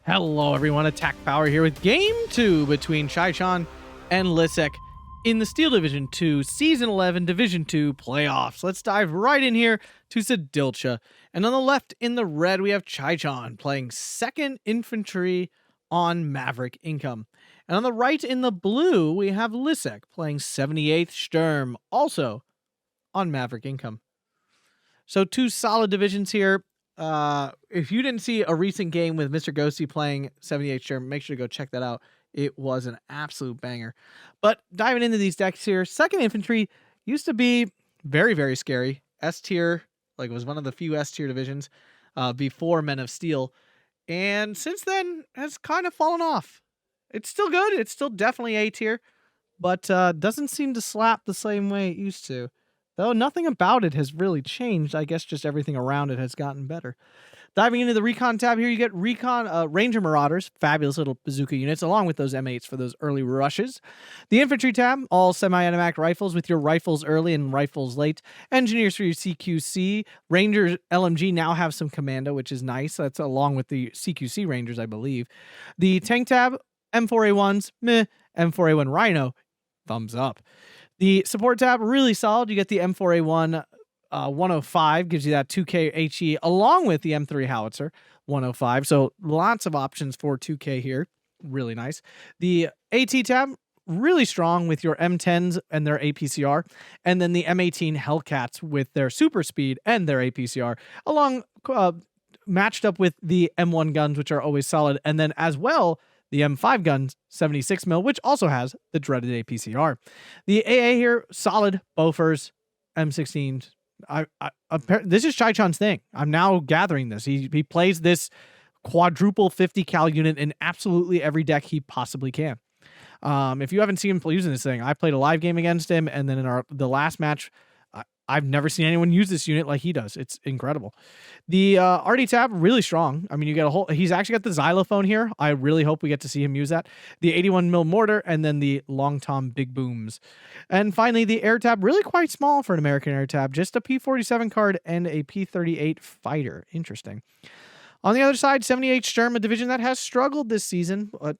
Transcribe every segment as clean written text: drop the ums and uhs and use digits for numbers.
Hello, everyone. Attack Power here with Game 2 between Chaichan and Liszek in the Steel Division 2 Season 11 Division 2 playoffs. Let's dive right in here to Siedlce. And on the left in the red, we have Chaichan playing 2nd Infantry on Maverick Income. And on the right in the blue, we have Liszek playing 78th Sturm, also on Maverick Income. So two solid divisions here. If you didn't see a recent game with Mr. Ghosty playing 78 Sturm, make sure to go check that out. It was an absolute banger. But diving into these decks here, 2nd Infantry used to be very, very scary. S tier, like it was one of the few S tier divisions before Men of Steel. And since then has kind of fallen off. It's still good. It's still definitely A tier, but doesn't seem to slap the same way it used to. Though nothing about it has really changed. I guess just everything around it has gotten better. Diving into the Recon tab here, you get Recon Ranger Marauders, fabulous little bazooka units, along with those M8s for those early rushes. The Infantry tab, all semi-automatic rifles with your rifles early and rifles late. Engineers for your CQC. Rangers LMG now have some Commando, which is nice. That's along with the CQC Rangers, I believe. The Tank tab, M4A1s, meh. M4A1 Rhino, thumbs up. The support tab, really solid. You get the M4A1 105, gives you that 2K HE, along with the M3 Howitzer 105. So lots of options for 2K here. Really nice. The AT tab, really strong with your M10s and their APCR. And then the M18 Hellcats with their super speed and their APCR, along matched up with the M1 guns, which are always solid. And then as well, the M5 guns, 76 mil, which also has the dreaded APCR. The AA here, solid Bofors, M16s. This is Chaichan's thing. I'm now gathering this. He plays this quadruple 50 cal unit in absolutely every deck he possibly can. If you haven't seen him using this thing, I played a live game against him, and then in the last match, I've never seen anyone use this unit like he does. It's incredible. The RD tab, really strong. I mean, you get a whole... He's actually got the xylophone here. I really hope we get to see him use that. The 81 mil mortar, and then the Long Tom big booms. And finally, the air tab, really quite small for an American air tab. Just a P47 card and a P38 fighter. Interesting. On the other side, 78 Sturm, a division that has struggled this season, but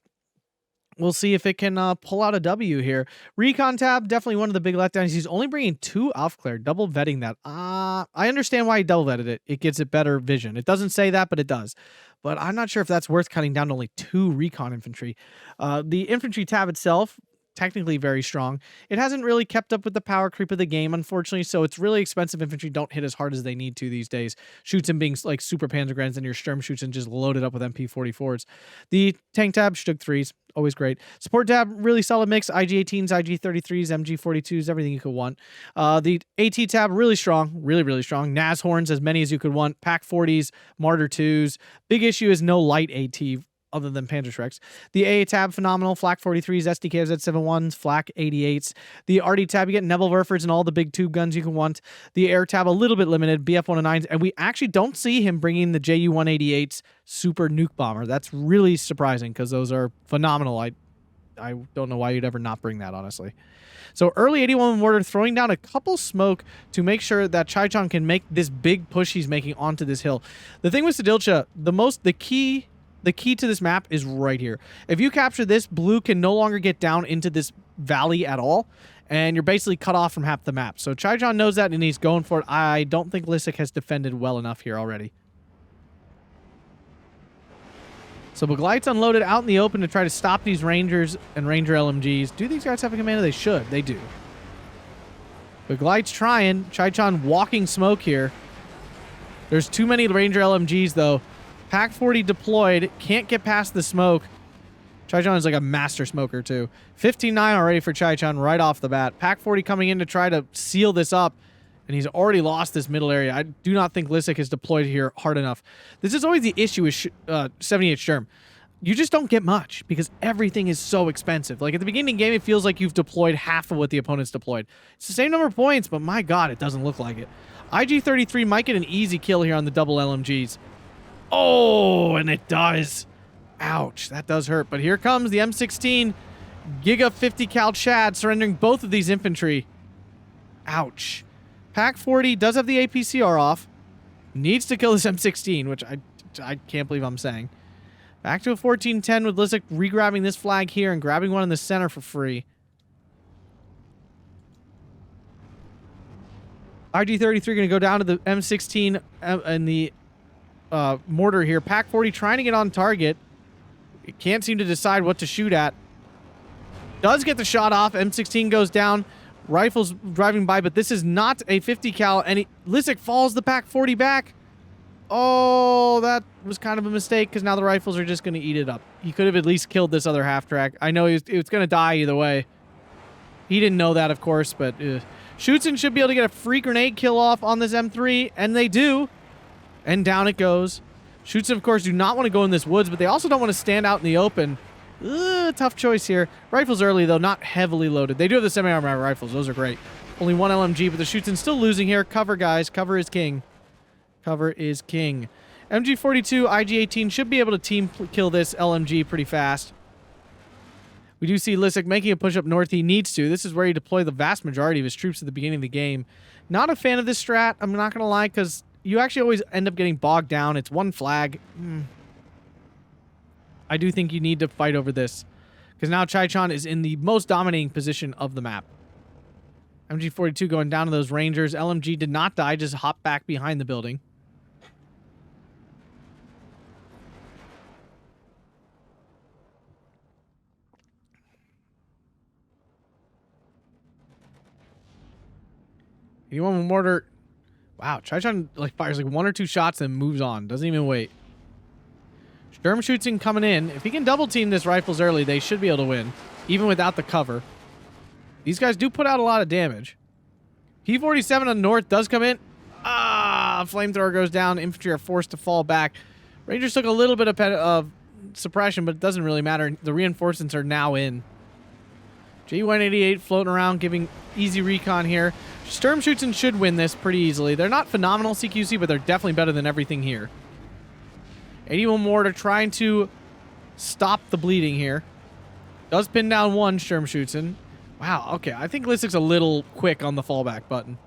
we'll see if it can pull out a W here. Recon tab, definitely one of the big letdowns. He's only bringing 2 Aufklär, double vetting that. I understand why he double vetted it. It gives it better vision. It doesn't say that, but it does. But I'm not sure if that's worth cutting down to only 2 Recon Infantry. The Infantry tab itself, technically very strong. It hasn't really kept up with the power creep of the game, unfortunately, so it's really expensive. Infantry don't hit as hard as they need to these days. Shoots and being like super Panzergrens, and your Sturm shoots and just loaded up with MP44s. The Tank tab, Stug 3s, always great. Support tab, really solid mix. IG-18s, IG-33s, MG-42s, everything you could want. The AT tab, really strong, really strong. Naz horns, as many as you could want. Pack 40s, Martyr 2s. Big issue is no light AT other than Panzerschrecks. The AA tab, phenomenal. Flak 43s, SDKs at 71s, Flak 88s. The RD tab, you get Neville Werfers and all the big tube guns you can want. The air tab, a little bit limited, BF 109s, and we actually don't see him bringing the JU 188s super nuke bomber. That's really surprising because those are phenomenal. I don't know why you'd ever not bring that, honestly. So early 81 mortar, throwing down a couple smoke to make sure that Chaichan can make this big push he's making onto this hill. The thing with Siedlce, the key to this map is right here. If you capture this, blue can no longer get down into this valley at all, and you're basically cut off from half the map. So Chaichan knows that, and he's going for it. I don't think Liszek has defended well enough here already. So Begleit's unloaded out in the open to try to stop these Rangers and Ranger LMGs. Do these guys have a commander? They should. They do. Begleit's trying. Chaichan walking smoke here. There's too many Ranger LMGs, though. Pack 40 deployed. Can't get past the smoke. Chaichan is like a master smoker, too. 15-9 already for Chaichan right off the bat. Pack 40 coming in to try to seal this up, and he's already lost this middle area. I do not think Liszek is deployed here hard enough. This is always the issue with 78 Sturm. You just don't get much because everything is so expensive. Like at the beginning of the game, it feels like you've deployed half of what the opponent's deployed. It's the same number of points, but my God, it doesn't look like it. IG-33 might get an easy kill here on the double LMGs. Oh, and it does. Ouch, that does hurt. But here comes the M16 Giga 50 cal Chad surrendering both of these infantry. Ouch. Pack 40 does have the APCR off. Needs to kill this M16, which I can't believe I'm saying. Back to a 14-10 with Liszek re-grabbing this flag here and grabbing one in the center for free. IG-33 going to go down to the M16 and the mortar here. Pac-40 trying to get on target. It can't seem to decide what to shoot at. Does get the shot off. M16 goes down. Rifles driving by, but this is not a 50 cal. And Liszek falls the Pac-40 back. Oh, that was kind of a mistake because now the rifles are just going to eat it up. He could have at least killed this other half-track. I know it was going to die either way. He didn't know that, of course, but Chaichan should be able to get a free grenade kill off on this M3, and they do. And down it goes. Chaichan, of course, do not want to go in this woods, but they also don't want to stand out in the open. Tough choice here. Rifles early, though, not heavily loaded. They do have the semi-automatic rifles. Those are great. Only one LMG, but the Chaichan's still losing here. Cover, guys. Cover is king. Cover is king. MG42, IG-18 should be able to team kill this LMG pretty fast. We do see Liszek making a push up north. He needs to. This is where he deployed the vast majority of his troops at the beginning of the game. Not a fan of this strat, I'm not going to lie, because you actually always end up getting bogged down. It's one flag. I do think you need to fight over this, because now Chaichan is in the most dominating position of the map. MG42 going down to those Rangers. LMG did not die, just hopped back behind the building. Anyone with mortar? Wow, Chaichan fires one or two shots and moves on. Doesn't even wait. Sturm shoots in coming in. If he can double team this rifles early, they should be able to win, even without the cover. These guys do put out a lot of damage. P-47 on the north does come in. Flamethrower goes down. Infantry are forced to fall back. Rangers took a little bit of suppression, but it doesn't really matter. The reinforcements are now in. J188 floating around, giving easy recon here. Sturm Chaichan should win this pretty easily. They're not phenomenal CQC, but they're definitely better than everything here. 81 mortar trying to stop the bleeding here. Does pin down one Sturm Chaichan. Wow, okay. I think Liszek's a little quick on the fallback button.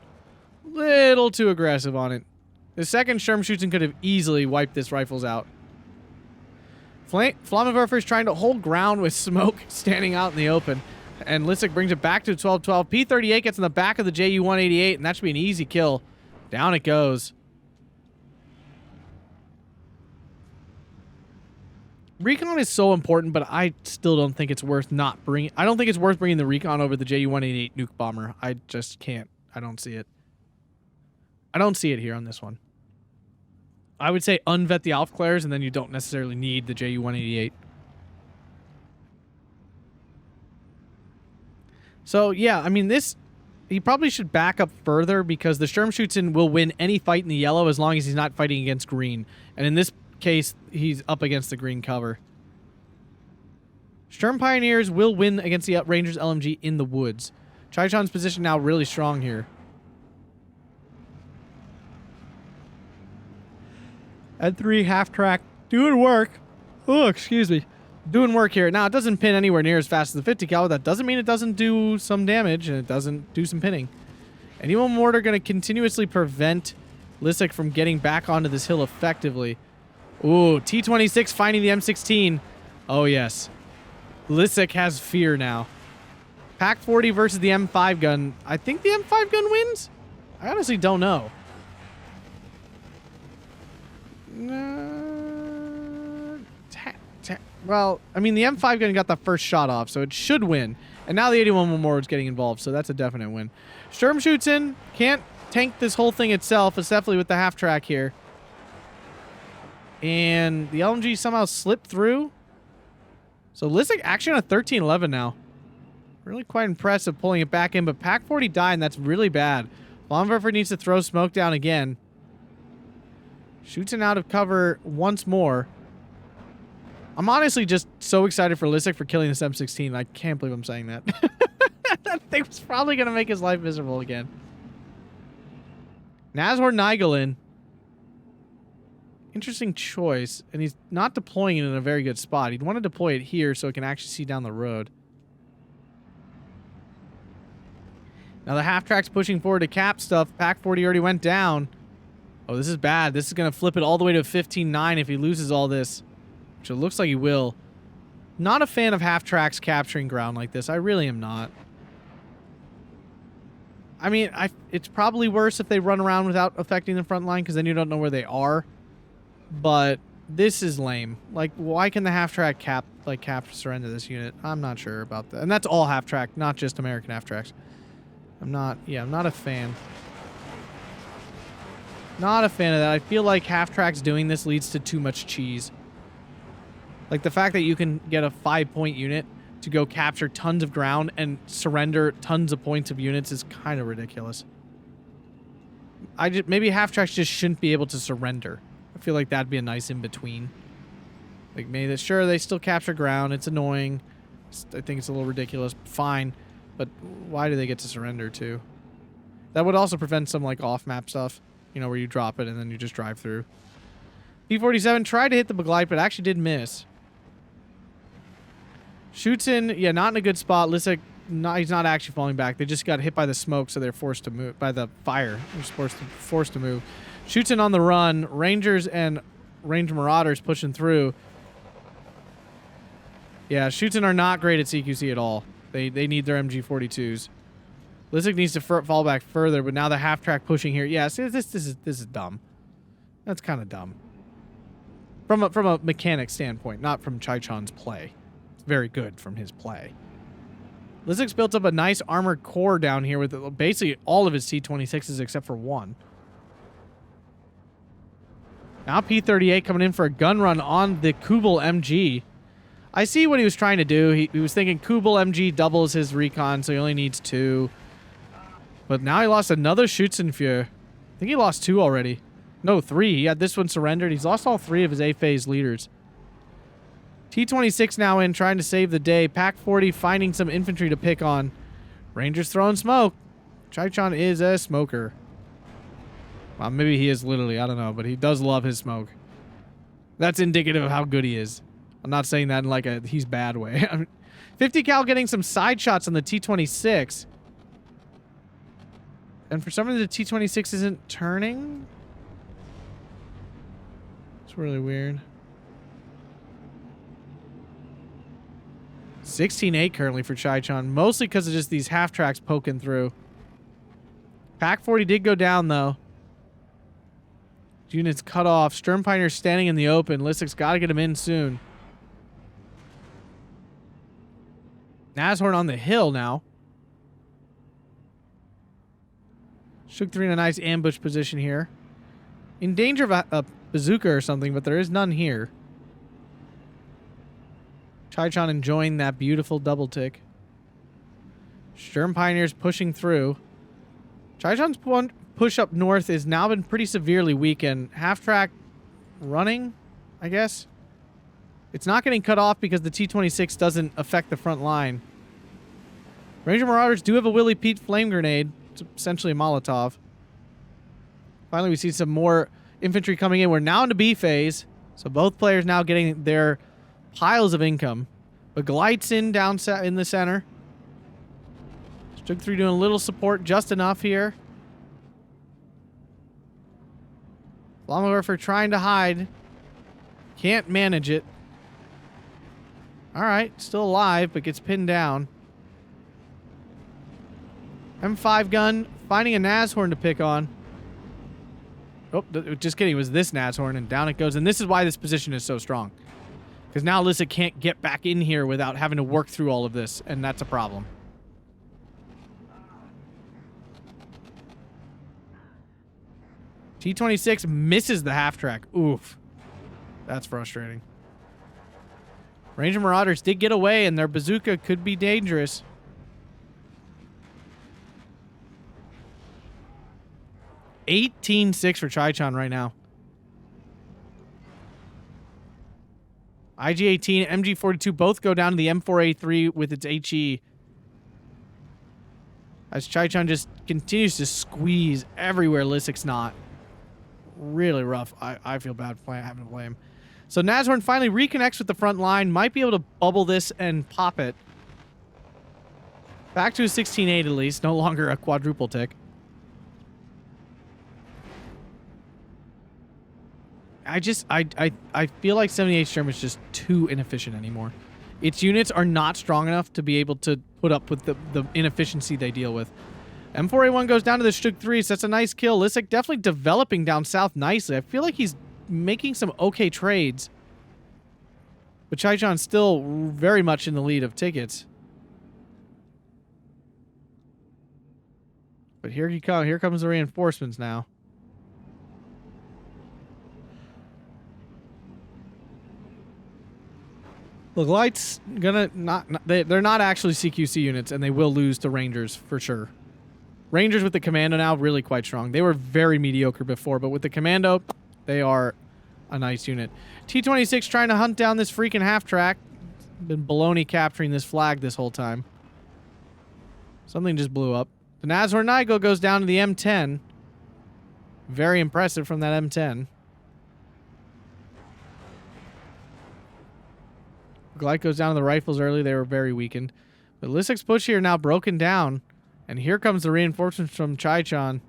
Little too aggressive on it. The second Sturm Chaichan could have easily wiped this rifles out. Flammenwerfer is trying to hold ground with smoke standing out in the open. And Liszek brings it back to 12-12. P-38 gets in the back of the JU-188, and that should be an easy kill. Down it goes. Recon is so important, but I still don't think it's worth not bringing... I don't think it's worth bringing the recon over the JU-188 nuke bomber. I just can't. I don't see it. I don't see it here on this one. I would say unvet the Aufklärers, and then you don't necessarily need the JU-188. So, yeah, I mean, he probably should back up further because the Sturm Chaichan will win any fight in the yellow as long as he's not fighting against green. And in this case, he's up against the green cover. Sturm Pioneers will win against the Rangers LMG in the woods. Chaichan's position now really strong here. At 3 half-track, doing work. Oh, excuse me. Doing work here. Now, it doesn't pin anywhere near as fast as the 50 cal. That doesn't mean it doesn't do some damage, and it doesn't do some pinning. Anyone mortar going to continuously prevent Liszek from getting back onto this hill effectively. Ooh, T-26 finding the M16. Oh, yes. Liszek has fear now. Pac-40 versus the M5 gun. I think the M5 gun wins? I honestly don't know. Well, I mean, the M5 gun got the first shot off, so it should win. And now the 81 Memorial is getting involved, so that's a definite win. Sturm Chaichan. Can't tank this whole thing itself, especially with the half-track here. And the LMG somehow slipped through. So Liszek actually on a 13-11 now. Really quite impressive pulling it back in, but Pac-40 died, and that's really bad. Flammenwerfer needs to throw smoke down again. Chaichan out of cover once more. I'm honestly just so excited for Liszek for killing this M16. I can't believe I'm saying that. That thing was probably going to make his life miserable again. Nazor Nigelin. Interesting choice. And he's not deploying it in a very good spot. He'd want to deploy it here so it can actually see down the road. Now the half-track's pushing forward to cap stuff. Pac-40 already went down. Oh, this is bad. This is going to flip it all the way to 15-9 if he loses all this. which it looks like he will. Not a fan of half-tracks capturing ground like this. I really am not. I mean, it's probably worse if they run around without affecting the front line, because then you don't know where they are. But this is lame. Like, why can the half-track cap surrender this unit? I'm not sure about that. And that's all half-track, not just American half-tracks. I'm not a fan. Not a fan of that. I feel like half-tracks doing this leads to too much cheese. Like, the fact that you can get a 5-point unit to go capture tons of ground and surrender tons of points of units is kind of ridiculous. Maybe half-tracks just shouldn't be able to surrender. I feel like that'd be a nice in-between. Like, maybe sure, they still capture ground. It's annoying. I think it's a little ridiculous. Fine. But why do they get to surrender, too? That would also prevent some, like, off-map stuff. You know, where you drop it and then you just drive through. P-47 tried to hit the Beglite, but actually did miss. Shoots in, yeah, not in a good spot. Liszek, he's not actually falling back. They just got hit by the smoke, so they're forced to move. By the fire. They're forced to move. Shoots in on the run. Rangers and Ranger Marauders pushing through. Yeah, shoots in are not great at CQC at all. They need their MG42s. Liszek needs to fall back further, but now the half-track pushing here. Yeah, see, this is dumb. That's kind of dumb. From a mechanic standpoint, not from Chaichan's play. It's very good from his play. Liszek's built up a nice armored core down here with basically all of his T-26s except for one. Now P-38 coming in for a gun run on the Kubel MG. I see what he was trying to do. He was thinking Kubel MG doubles his recon, so he only needs 2. But now he lost another Schützenführer. I think he lost 2 already. No, 3. He had this one surrendered. He's lost all 3 of his A-phase leaders. T-26 now in, trying to save the day. Pac-40 finding some infantry to pick on. Rangers throwing smoke. Chaichan is a smoker. Well, maybe he is literally. I don't know, but he does love his smoke. That's indicative of how good he is. I'm not saying that in like a he's bad way. I mean, 50 cal getting some side shots on the T-26. And for some reason the T-26 isn't turning. It's really weird. 16-8 currently for Chaichan, mostly because of just these half-tracks poking through. Pac-40 did go down, though. Units cut off. Sturm Pioneer standing in the open. Liszek's got to get him in soon. Nashorn on the hill now. Shook 3 in a nice ambush position here. In danger of a bazooka or something, but there is none here. Chaichan enjoying that beautiful double tick. Sturm Pioneers pushing through. Chaichan's push up north has now been pretty severely weakened. Half-track running, I guess. It's not getting cut off because the T-26 doesn't affect the front line. Ranger Marauders do have a Willie Pete flame grenade. It's essentially a Molotov. Finally, we see some more infantry coming in. We're now into B phase. So both players now getting their piles of income. But Glites in down in the center. Stroke 3 doing a little support, just enough here. Flammenwerfer trying to hide. Can't manage it. Alright, still alive, but gets pinned down. M5 gun, finding a Nashorn to pick on. Oh, just kidding. It was this Nashorn, and down it goes. And this is why this position is so strong. Because now Liszek can't get back in here without having to work through all of this, and that's a problem. T-26 misses the half-track. Oof. That's frustrating. Ranger Marauders did get away, and their bazooka could be dangerous. $18-6 for Chaichan right now. IG-18, MG-42 both go down to the M4A3 with its HE. As Chaichan just continues to squeeze everywhere Liszek's not. Really rough. I feel bad having to play him. So Nashorn finally reconnects with the front line. Might be able to bubble this and pop it. Back to a 16-8 at least. No longer a quadruple tick. I feel like 78 Sturm is just too inefficient anymore. Its units are not strong enough to be able to put up with the inefficiency they deal with. M4A1 goes down to the Stück 3, so that's a nice kill. Liszek definitely developing down south nicely. I feel like he's making some okay trades. But Chaichan's still very much in the lead of tickets. But here comes the reinforcements now. The Light's gonna they're not actually CQC units, and they will lose to Rangers for sure. Rangers with the Commando now really quite strong. They were very mediocre before, but with the Commando, they are a nice unit. T-26 trying to hunt down this freaking half-track. Been baloney capturing this flag this whole time. Something just blew up. The Nashorn Nigel goes down to the M10. Very impressive from that M10. Gleit goes down to the rifles early. They were very weakened. But Liszek's push here now broken down. And here comes the reinforcements from Chaichan.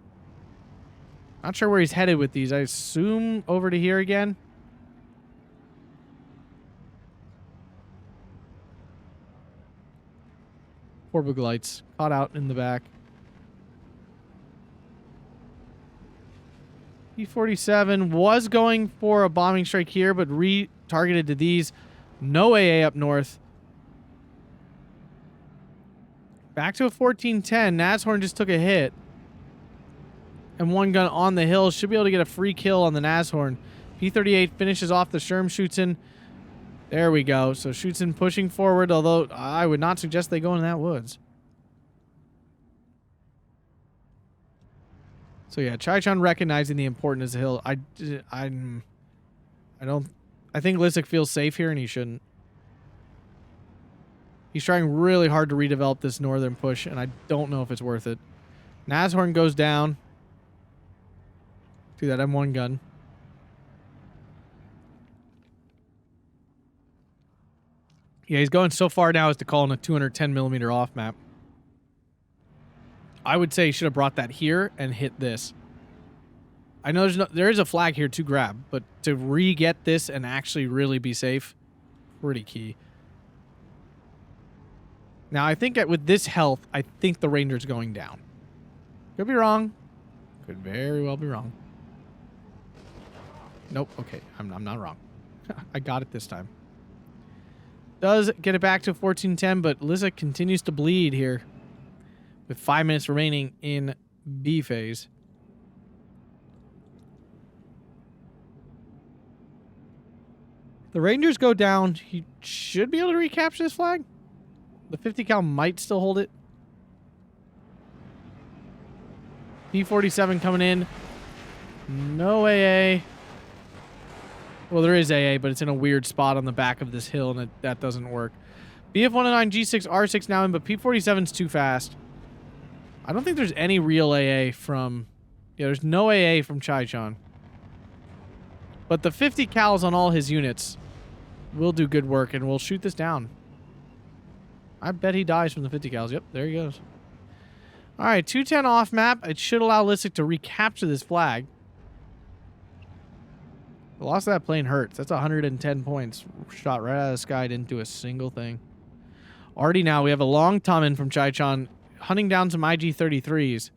Not sure where he's headed with these. I assume over to here again. Poor Gleit's caught out in the back. P-47 was going for a bombing strike here, but re-targeted to these. No AA up north. Back to a 14-10. Nashorn just took a hit. And one gun on the hill. Should be able to get a free kill on the Nashorn. P-38 finishes off the Sturm. There we go. So Schutzen pushing forward, although I would not suggest they go in that woods. So yeah, Chaichan recognizing the importance of the hill. I think Liszek feels safe here, and he shouldn't. He's trying really hard to redevelop this northern push, and I don't know if it's worth it. Nashorn goes down to that M1 gun. Yeah, he's going so far now as to call in a 210 millimeter off map. I would say he should have brought that here and hit this. I know there is a flag here to grab, but to re-get this and actually really be safe, pretty key. Now, I think with this health, I think the Ranger's going down. Could be wrong. Could very well be wrong. Nope. Okay, I'm not wrong. I got it this time. Does get it back to 14-10, but Liszek continues to bleed here with 5 minutes remaining in B phase. The Rangers go down. He should be able to recapture this flag. The 50 cal might still hold it. P-47 coming in. No AA. Well, there is AA, but it's in a weird spot on the back of this hill, and that doesn't work. BF-109, G6, R6 now in, but P-47's too fast. I don't think there's any real AA from... Yeah, there's no AA from Chaichan. But the 50 cals on all his units will do good work, and we'll shoot this down. I bet he dies from the 50 cals. Yep, there he goes. All right, 210 off map. It should allow Liszek to recapture this flag. The loss of that plane hurts. That's 110 points. Shot right out of the sky. Didn't do a single thing. Already now, we have a long Tommen from Chaichan hunting down some IG-33s.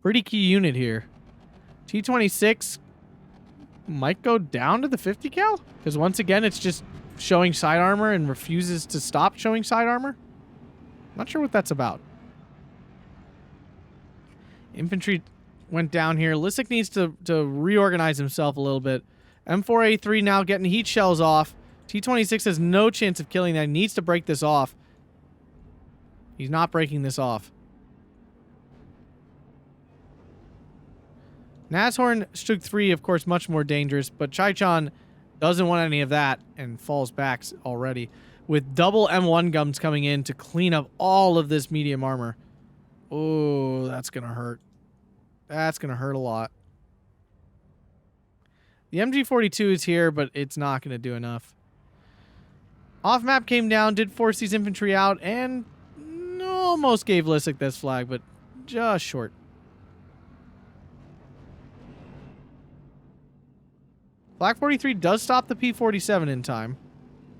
Pretty key unit here. T-26 might go down to the 50 cal. Because once again, it's just showing side armor and refuses to stop showing side armor. Not sure what that's about. Infantry went down here. Liszek needs to reorganize himself a little bit. M4A3 now getting heat shells off. T-26 has no chance of killing that. He needs to break this off. He's not breaking this off. Nashorn Stück 3, of course, much more dangerous, but Chaichan doesn't want any of that and falls back already. With double M1 guns coming in to clean up all of this medium armor. Oh, that's going to hurt. That's going to hurt a lot. The MG42 is here, but it's not going to do enough. Off map came down, did force these infantry out, and almost gave Liszek this flag, but just short. Flak 43 does stop the P-47 in time,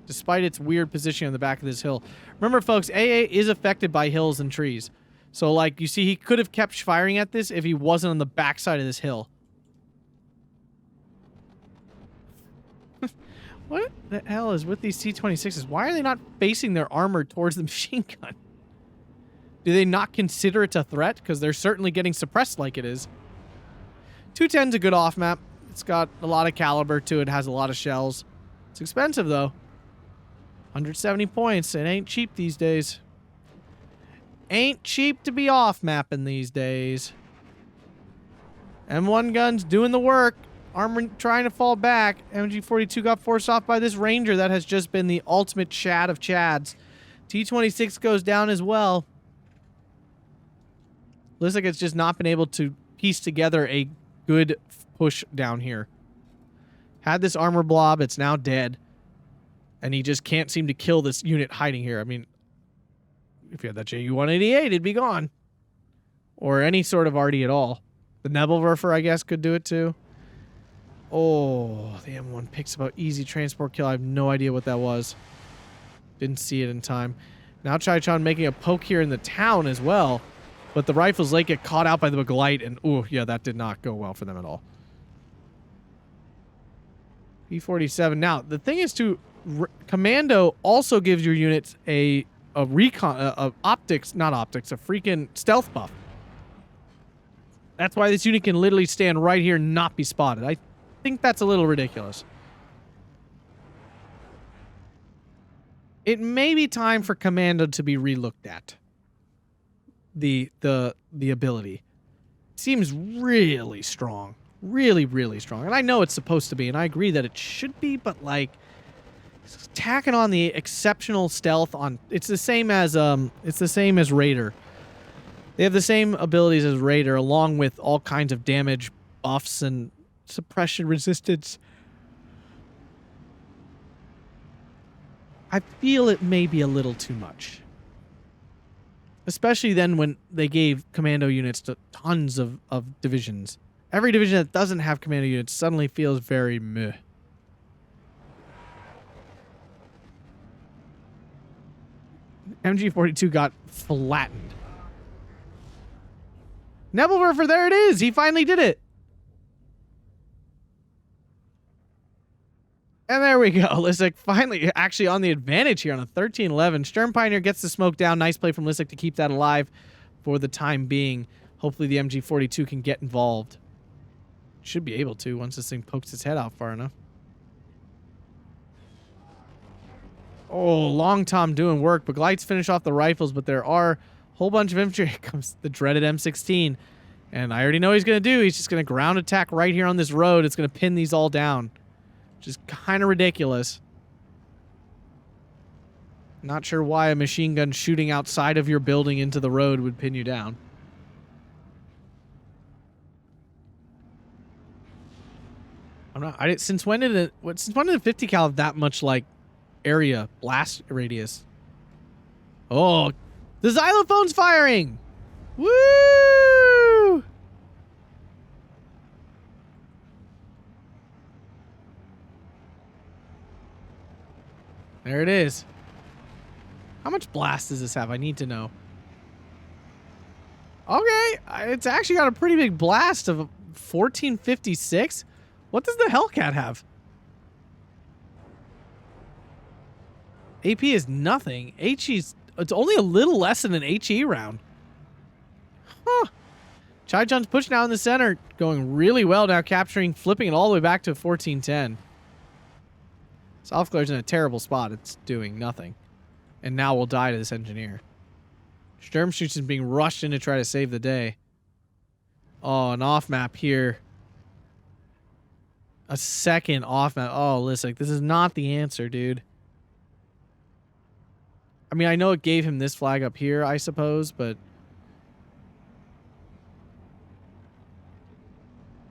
despite its weird position on the back of this hill. Remember, folks, AA is affected by hills and trees. So, like, you see, he could have kept firing at this if he wasn't on the backside of this hill. What the hell is with these T-26s? Why are they not facing their armor towards the machine gun? Do they not consider it a threat? Because they're certainly getting suppressed like it is. 210's a good off-map. It's got a lot of caliber to it, has a lot of shells. It's expensive, though. 170 points. It ain't cheap these days. Ain't cheap to be off-mapping these days. M1 guns doing the work. Armor trying to fall back. MG42 got forced off by this Ranger that has just been the ultimate Chad of Chads. T26 goes down as well. Looks like it's just not been able to piece together a good push down here. Had this armor blob, it's now dead. And he just can't seem to kill this unit hiding here. I mean, if you had that JU-188, it'd be gone. Or any sort of RD at all. The Nebelwerfer, I guess, could do it too. Oh, the M1 picks up an easy transport kill. I have no idea what that was. Didn't see it in time. Now Chaichan making a poke here in the town as well. But the rifles late get caught out by the Glite, and oh, yeah, that did not go well for them at all. P-47. Now, the thing is Commando also gives your units a optics, not optics, a freaking stealth buff. That's why this unit can literally stand right here and not be spotted. I think that's a little ridiculous. It may be time for Commando to be relooked at. The ability seems really strong. Really, really strong. And I know it's supposed to be, and I agree that it should be, but like tacking on the exceptional stealth on it's the same as Raider. They have the same abilities as Raider, along with all kinds of damage buffs and suppression resistance. I feel it may be a little too much. Especially then when they gave commando units to tons of divisions. Every division that doesn't have commando units suddenly feels very meh. MG42 got flattened. Nebelwerfer, there it is! He finally did it! And there we go. Liszek finally actually on the advantage here on a 13-11. Sturm Pioneer gets the smoke down. Nice play from Liszek to keep that alive for the time being. Hopefully the MG42 can get involved. Should be able to once this thing pokes its head out far enough. Oh, Long Tom doing work. Baglites finish off the rifles, but there are a whole bunch of infantry. Here comes the dreaded M16. And I already know what he's going to do. He's just going to ground attack right here on this road. It's going to pin these all down. Which is kind of ridiculous. Not sure why a machine gun shooting outside of your building into the road would pin you down. Since when did the 50 cal have that much like area blast radius? Oh, the xylophone's firing! Woo! There it is. How much blast does this have? I need to know. Okay, it's actually got a pretty big blast of 1456. What does the Hellcat have? AP is nothing. HE's it's only a little less than an HE round. Huh. Chaichan's push now in the center, going really well now, flipping it all the way back to 1410. Southclair's in a terrible spot. It's doing nothing. And now we'll die to this engineer. Sturmschützen is being rushed in to try to save the day. Oh, an off map here. A second off map. Oh, Liszek, this is not the answer, dude. I mean, I know it gave him this flag up here, I suppose, but...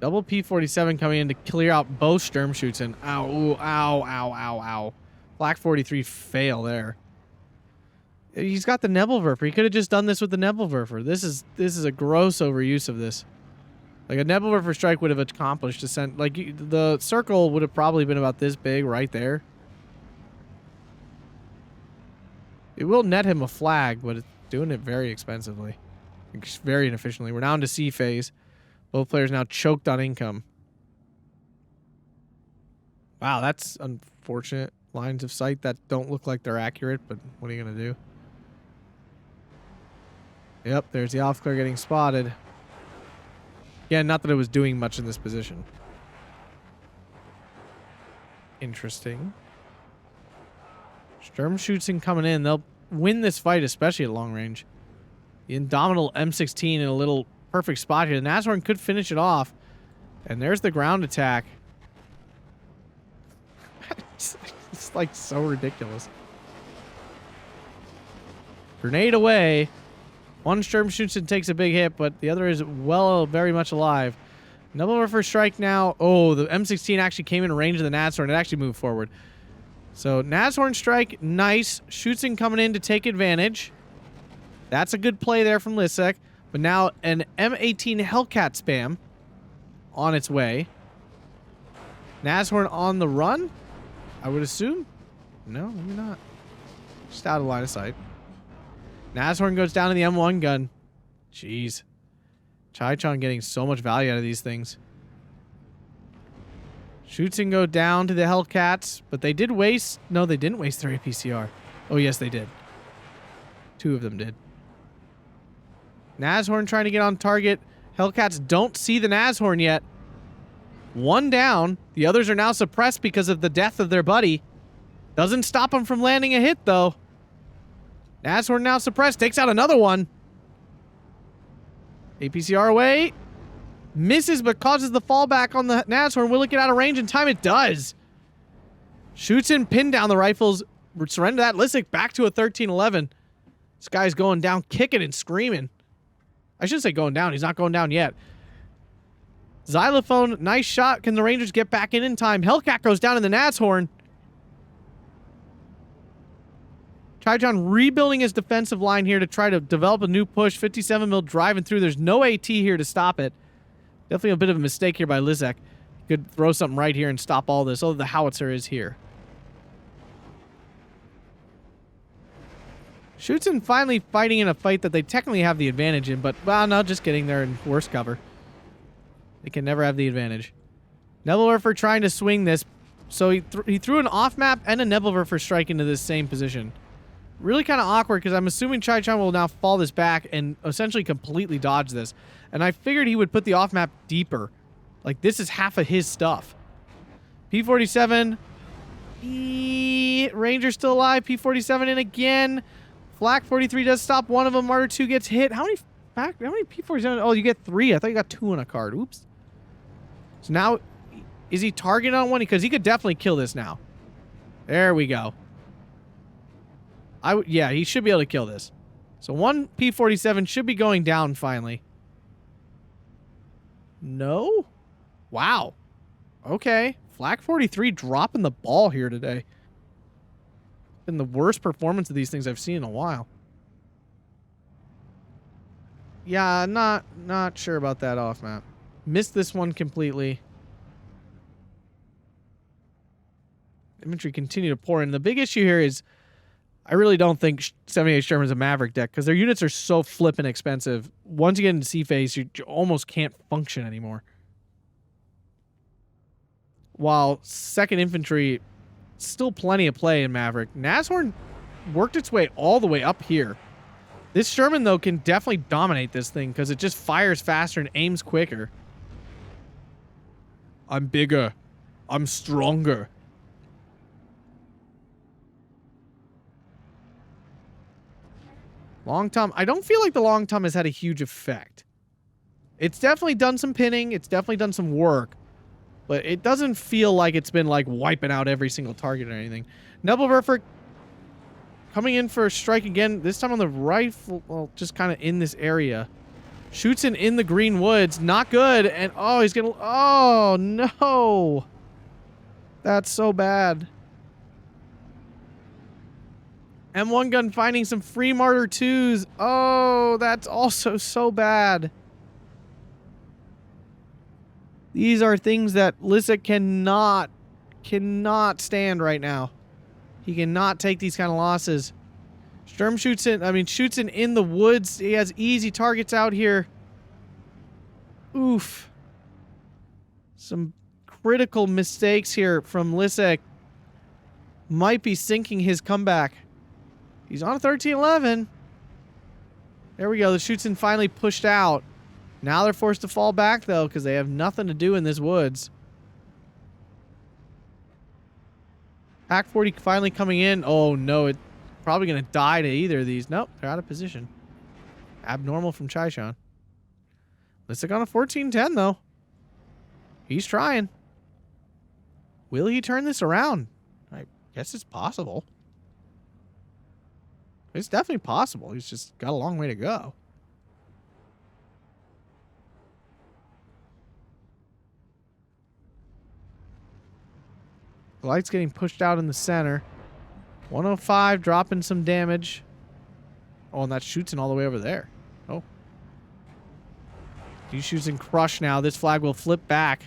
Double P-47 coming in to clear out both Sturmschützen. Ow, ooh, ow, ow, ow, ow. Black 43 fail there. He's got the Nebelwerfer. He could have just done this with the Nebelwerfer. This is a gross overuse of this. Like a Nebelwerfer strike would have accomplished descent. Like the circle would have probably been about this big right there. It will net him a flag, but it's doing it very expensively. Very inefficiently. We're now into C phase. Both players now choked on income. Wow, that's unfortunate. Lines of sight that don't look like they're accurate, but what are you going to do? Yep, there's the off clear getting spotted. Yeah, not that it was doing much in this position. Interesting. Sturm shoots in coming in. They'll win this fight, especially at long range. The Indomitable M16 in a little perfect spot here. The Nashorn could finish it off. And there's the ground attack. It's like so ridiculous. Grenade away. One Sturm shoots and takes a big hit, but the other is very much alive. Nebelwerfer strike now. Oh, the M16 actually came in range of the Nashorn. It actually moved forward. So Nashorn strike, nice. Shoots coming in to take advantage. That's a good play there from Liszek. But now an M18 Hellcat spam on its way. Nashorn on the run, I would assume. No, maybe not. Just out of line of sight. Nashorn goes down to the M1 gun. Jeez. Chaichan getting so much value out of these things. Shoots and go down to the Hellcats, but they did waste... No, they didn't waste their APCR. Oh, yes, they did. 2 of them did. Nashorn trying to get on target. Hellcats don't see the Nashorn yet. 1 down. The others are now suppressed because of the death of their buddy. Doesn't stop them from landing a hit, though. Nashorn now suppressed. Takes out another one. APCR away. Misses, but causes the fallback on the Nashorn. Will it get out of range in time? It does. Shoots and pin down the rifles. Surrender that. Liszek back to a 13-11. This guy's going down, kicking and screaming. I shouldn't say going down. He's not going down yet. Xylophone, nice shot. Can the Rangers get back in time? Hellcat goes down in the Nashorn. Chaichan rebuilding his defensive line here to try to develop a new push. 57 mil driving through. There's no AT here to stop it. Definitely a bit of a mistake here by Liszek. Could throw something right here and stop all this. Oh, the howitzer is here. Shoots and finally fighting in a fight that they technically have the advantage in, but, well, no, just getting there in worse cover. They can never have the advantage. Nebelwerfer trying to swing this. So he threw an off-map and a Nebelwerfer strike into this same position. Really kind of awkward because I'm assuming Chaichan will now fall this back and essentially completely dodge this. And I figured he would put the off-map deeper. Like, this is half of his stuff. P-47. Ranger still alive. P-47 in again. Flak 43 does stop one of them. Martyr 2 gets hit. How many P-47? Oh, you get 3. I thought you got 2 on a card. Oops. So now, is he targeting on one? Because he could definitely kill this now. There we go. Yeah, he should be able to kill this. So 1 P-47 should be going down finally. No? Wow. Okay. Flak 43 dropping the ball here today. Been the worst performance of these things I've seen in a while. Yeah, not sure about that off map. Missed this one completely. Infantry continue to pour in. The big issue here is I really don't think 78 Sturm is a Maverick deck because their units are so flippin' expensive. Once you get into C phase, you almost can't function anymore. While 2nd Infantry, still plenty of play in Maverick. Nashorn worked its way all the way up here. This Sherman, though, can definitely dominate this thing because it just fires faster and aims quicker. I'm bigger. I'm stronger. Long Tom. I don't feel like the Long Tom has had a huge effect. It's definitely done some pinning. It's definitely done some work. But it doesn't feel like it's been like wiping out every single target or anything. Nebelwerfer coming in for a strike again. This time on the rifle. Well, just kind of in this area. Shoots in the green woods. Not good. And oh, he's gonna. Oh, no. That's so bad. M1 gun finding some free Martyr 2s. Oh, that's also so bad. These are things that Liszek cannot stand right now. He cannot take these kind of losses. Sturm shoots in the woods. He has easy targets out here. Oof. Some critical mistakes here from Liszek. Might be sinking his comeback. He's on a 13-11. There we go. The Schutzen finally pushed out. Now they're forced to fall back, though, because they have nothing to do in this woods. Pack 40 finally coming in. Oh, no. It's probably going to die to either of these. Nope. They're out of position. Abnormal from Chaichan. Liszek on a 14-10, though. He's trying. Will he turn this around? I guess it's possible. It's definitely possible. He's just got a long way to go. The light's getting pushed out in the center. 105 dropping some damage. Oh, and that shoots in all the way over there. Oh. He's shooting crush now. This flag will flip back.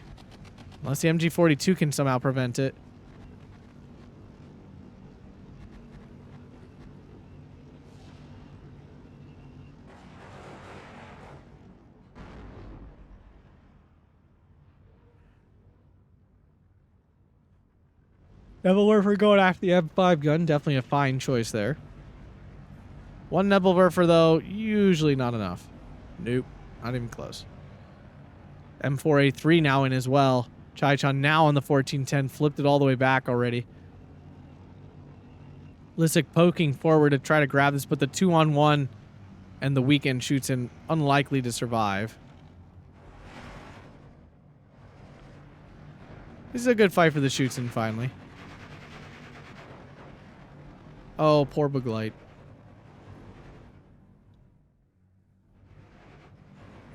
Unless the MG42 can somehow prevent it. Nebelwerfer going after the M5 gun. Definitely a fine choice there. One Nebelwerfer, though, usually not enough. Nope. Not even close. M4A3 now in as well. Chaichan now on the 14-10. Flipped it all the way back already. Liszek poking forward to try to grab this, but the 2-on-1 and the weekend shoots in. Unlikely to survive. This is a good fight for the shoots in finally. Oh, poor Buglight.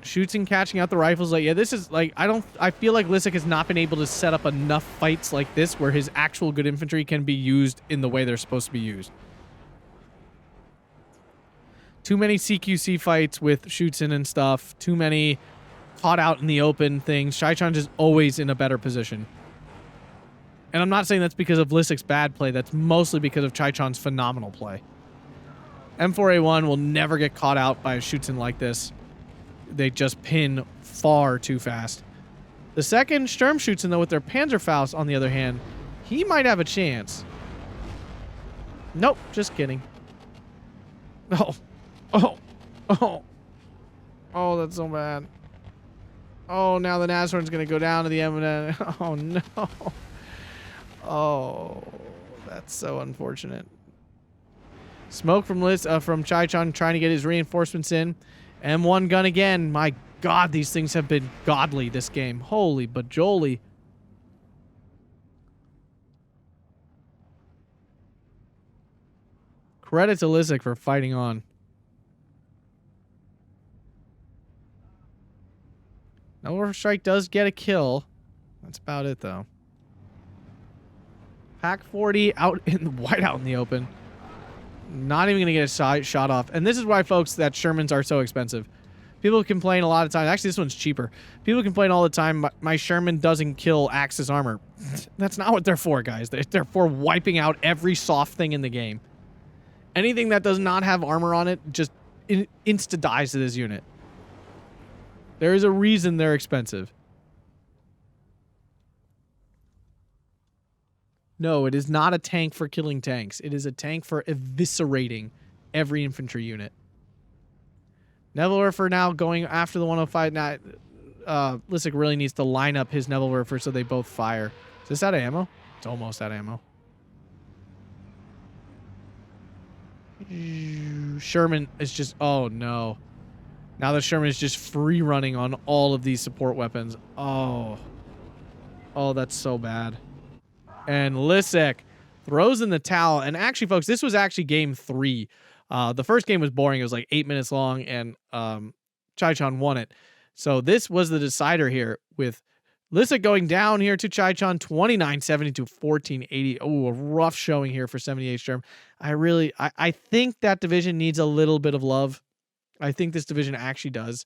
Shoots and catching out the rifles. Like, yeah, this is like, I feel like Liszek has not been able to set up enough fights like this where his actual good infantry can be used in the way they're supposed to be used. Too many CQC fights with shoots in and stuff. Too many caught out in the open things. Chaichan is always in a better position. And I'm not saying that's because of Liszek's bad play. That's mostly because of Chaichan's phenomenal play. M4A1 will never get caught out by a shoots-in like this. They just pin far too fast. The second Sturm shoots-in, though, with their Panzerfaust, on the other hand, he might have a chance. Nope, just kidding. Oh. Oh. Oh. Oh, that's so bad. Oh, now the Nashorn's going to go down to the M&N. Oh, no. Oh, that's so unfortunate. Smoke from Chaichan trying to get his reinforcements in. M1 gun again. My God, these things have been godly this game. Holy bajoli. Credit to Liszek for fighting on. Now, Strike does get a kill. That's about it, though. Pack 40 out in the whiteout in the open. Not even going to get a shot off. And this is why, folks, that Shermans are so expensive. People complain a lot of times. Actually, this one's cheaper. People complain all the time, my Sherman doesn't kill Axis armor. That's not what they're for, guys. They're for wiping out every soft thing in the game. Anything that does not have armor on it just insta-dies to this unit. There is a reason they're expensive. No, it is not a tank for killing tanks. It is a tank for eviscerating every infantry unit. Nebelwerfer now going after the 105. Now, Liszek really needs to line up his Nebelwerfer so they both fire. Is this out of ammo? It's almost out of ammo. Sherman is just... Oh, no. Now the Sherman is just free running on all of these support weapons. Oh. Oh, that's so bad. And Liszek throws in the towel. And actually, folks, this was actually game 3. The first game was boring. It was like 8 minutes long, and Chaichan won it. So this was the decider here, with Liszek going down here to Chaichan, 29-70 to 14-80. Oh, a rough showing here for 78 Sturm. I think that division needs a little bit of love. I think this division actually does.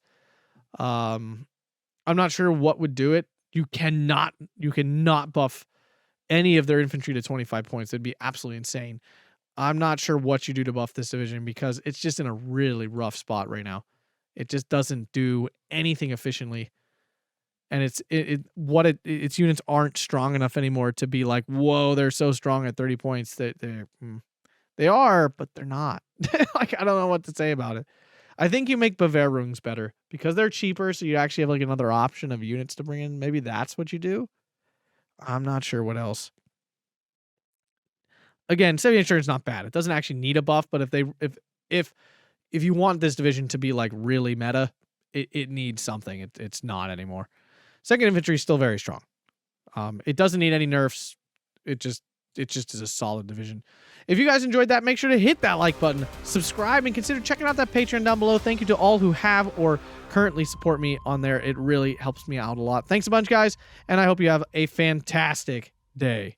I'm not sure what would do it. You cannot buff any of their infantry to 25 points. It'd be absolutely insane. I'm not sure what you do to buff this division because it's just in a really rough spot right now. It just doesn't do anything efficiently. And its units aren't strong enough anymore to be like, whoa, they're so strong at 30 points. They are, but they're not. Like, I don't know what to say about it. I think you make Bavairungs better because they're cheaper, so you actually have like another option of units to bring in. Maybe that's what you do. I'm not sure what else. Again, 70 insurance is not bad. It doesn't actually need a buff, but if you want this division to be like really meta, it needs something. It's not anymore. Second infantry is still very strong. It doesn't need any nerfs. It just is a solid division. If you guys enjoyed that, make sure to hit that like button, subscribe, and consider checking out that Patreon down below. Thank you to all who have or currently support me on there. It really helps me out a lot. Thanks a bunch, guys, and I hope you have a fantastic day.